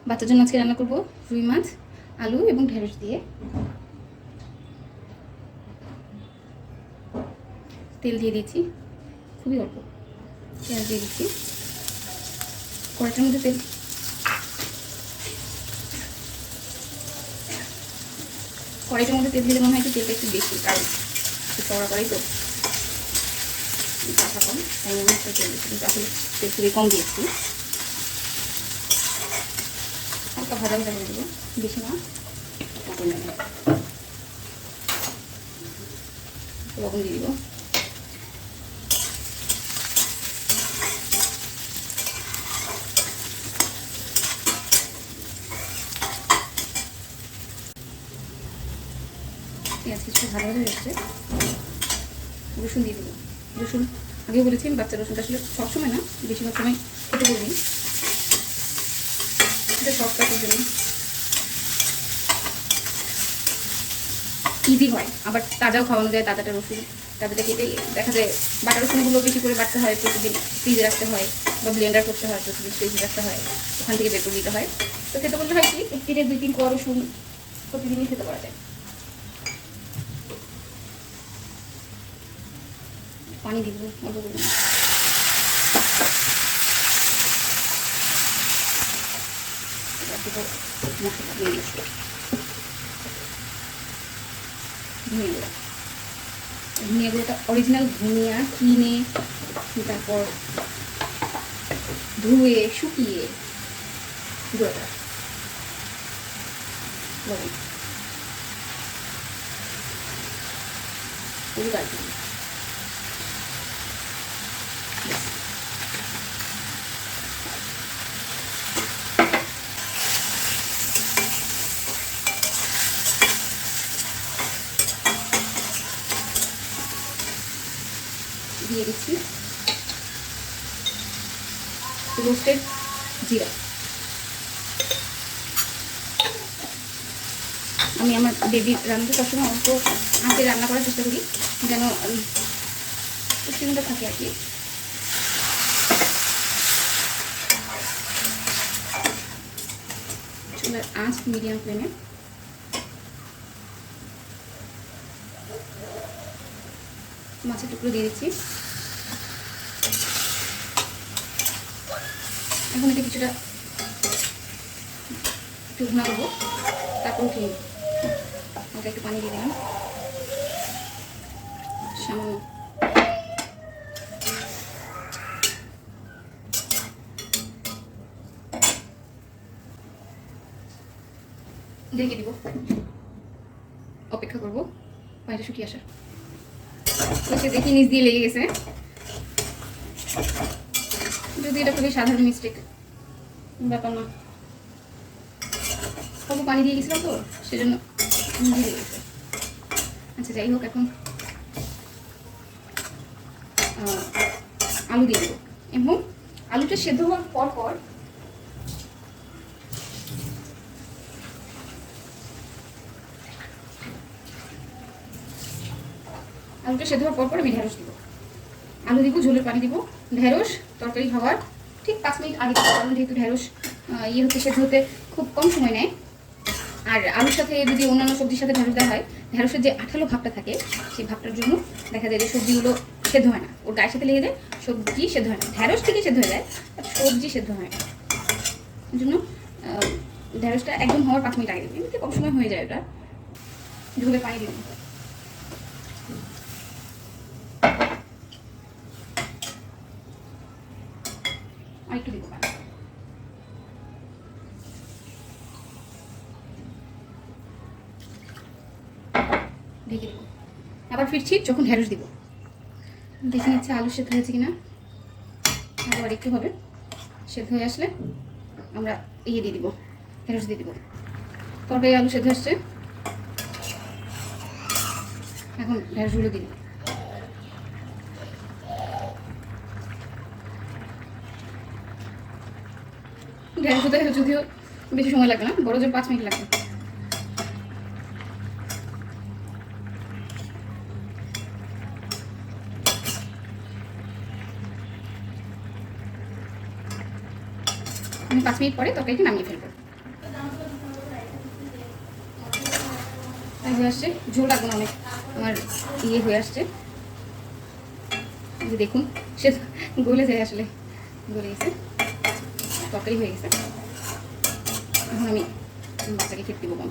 বাচ্চার জন্য আজকে রান্না করব রুই মাছ, আলু এবং ঢেঁড়স দিয়ে। তেল দিয়ে দিয়েছি, খুবই অল্প। পেঁয়াজ দিয়ে দিচ্ছি কড়াইটার মধ্যে। কড়াইটার মধ্যে তেল দিলে মনে হয় কি তেলটা একটু বেশি, কারণ একটু চড়া কড়াই তো কাঁচা কম, তাই মনে হচ্ছে তেল বেশি, কিন্তু আসলে তেল খুবই কম দিয়েছি। হালকা ভাজা ভাজা করে দেবো, বেশি না। লবণ দিয়ে দিব। পেঁয়াজ কিছু ভালো ভালো এসছে। রসুন দিয়ে দেবো। রসুন আগেও বলেছি আমি, বাচ্চা রসুনটা আসলে সবসময় না, বেশিরভাগ সময় খেতে বলবি, এটা শর্টকাটের জন্য ইজি হয়, আবার তাজাও খাওয়ানো যায়। তাজাটা রসুন, তাজাটা কেটে দেখা যায় বাটা রসুনগুলো বেশি করে বাটতে হয়, প্রতিদিন ফ্রিজে রাখতে হয় বা ব্লেন্ডার করতে হয়, প্রতিদিন ফ্রিজে রাখতে হয়, ওখান থেকে বের করে দিতে হয়। তো খেতে বলতে হয় কি, দিনে 2-3 কোয়া রসুন প্রতিদিনই খেতে পারা যায়। পানি দিব অল্প করে, মশলা দিয়ে দিচ্ছি। ধনিয়া গুঁড়া, ধনিয়া গুঁড়োটা অরিজিনাল ধনিয়া কিনে তারপর ধুয়ে শুকিয়ে গুঁড়োটা। লবণ পুরো কাটবি, দিয়ে দিচ্ছি রোস্টেড জিরা। আমি আমার বেবির রান্নাটা সবসময় অল্প আঁচে রান্না করার চেষ্টা করি, যেন পুষ্টিগুণটা থাকে আর কি। চুলার আঁচ মিডিয়াম ফ্লেমে। মাছের টুকরো দিয়ে দিচ্ছি। এখন এটা কিছুটা একটু ভুনা করবো, তারপর উঠিয়ে হালকা একটু পানি দিয়ে দিলাম সামান্য। ঢেকে দিব, অপেক্ষা করবো পানিটা শুকিয়ে আসার। দেখি নিচ দিয়ে লেগে গেছে, যদি এটা খুবই সাধারণ মিস্টেক, ব্যাপার না। অল্প পানি দিয়ে গেছিলাম তো সেজন্য লেগে গেছে। আচ্ছা যাই হোক, এখন আলু দিয়ে দেবো এবং আলুটা সেদ্ধ হওয়ার পর পর আলুটা সেদ্ধ হওয়ার পর পর আমি ঢেঁড়স দিব। আলু দিব, ঝোলের পানি দিব, ঢেঁড়স তরকারি হওয়ার ঠিক 5 মিনিট আগে দিব, কারণ যেহেতু ঢেঁড়স হতে সেদ্ধ হতে খুব কম সময় নেয়। আর আলুর সাথে যদি অন্যান্য সবজির সাথে ঢেঁড়স দেওয়া হয়, ঢেঁড়সের যে আঠালো ভাবটা থাকে সেই ভাবটার জন্য দেখা যায় যে সবজিগুলো সেদ্ধ হয় না, ওর গায়ের সাথে লেগে যায়, সবজি সেদ্ধ হয় না। ঢেঁড়স ঠিকই সেদ্ধ হয়ে যায়, সবজি সেদ্ধ হয় না। এই জন্য ঢেঁড়সটা একদম হওয়ার 5 মিনিট আগে দেবেন, এমনিতে কম সময় হয়ে যায় ওটা। ঝোলে পানি দেবেন, আর একটু দিব পানি, ঢেকে দেবো। আবার ফিরছি যখন ঢেঁড়স দিব, দেখে নিচ্ছে আলু সেদ্ধ হয়েছে কিনা। আবার একটু হবে, সেদ্ধ হয়ে আসলে আমরা দিয়ে দিব, ঢেঁড়স দিয়ে দিব। তরকারি আলু সেদ্ধ আসছে, এখন ঢেঁড়সগুলো দিই। ঢেঁড়স হতে যদিও বেশি সময় লাগবে না, বড় জোর 5 মিনিট লাগবে। আমি 5 মিনিট পরে তরকারিটা নামিয়ে ফেলবো। হয়ে আসছে, ঝোল লাগবে না অনেক, আমার ইয়ে হয়ে আসছে। দেখুন সে গলে যায়, আসলে গলে গেছে, তরকারি হয়ে গেছে। এখন আমি বাচ্চাকে খেতে দেবো।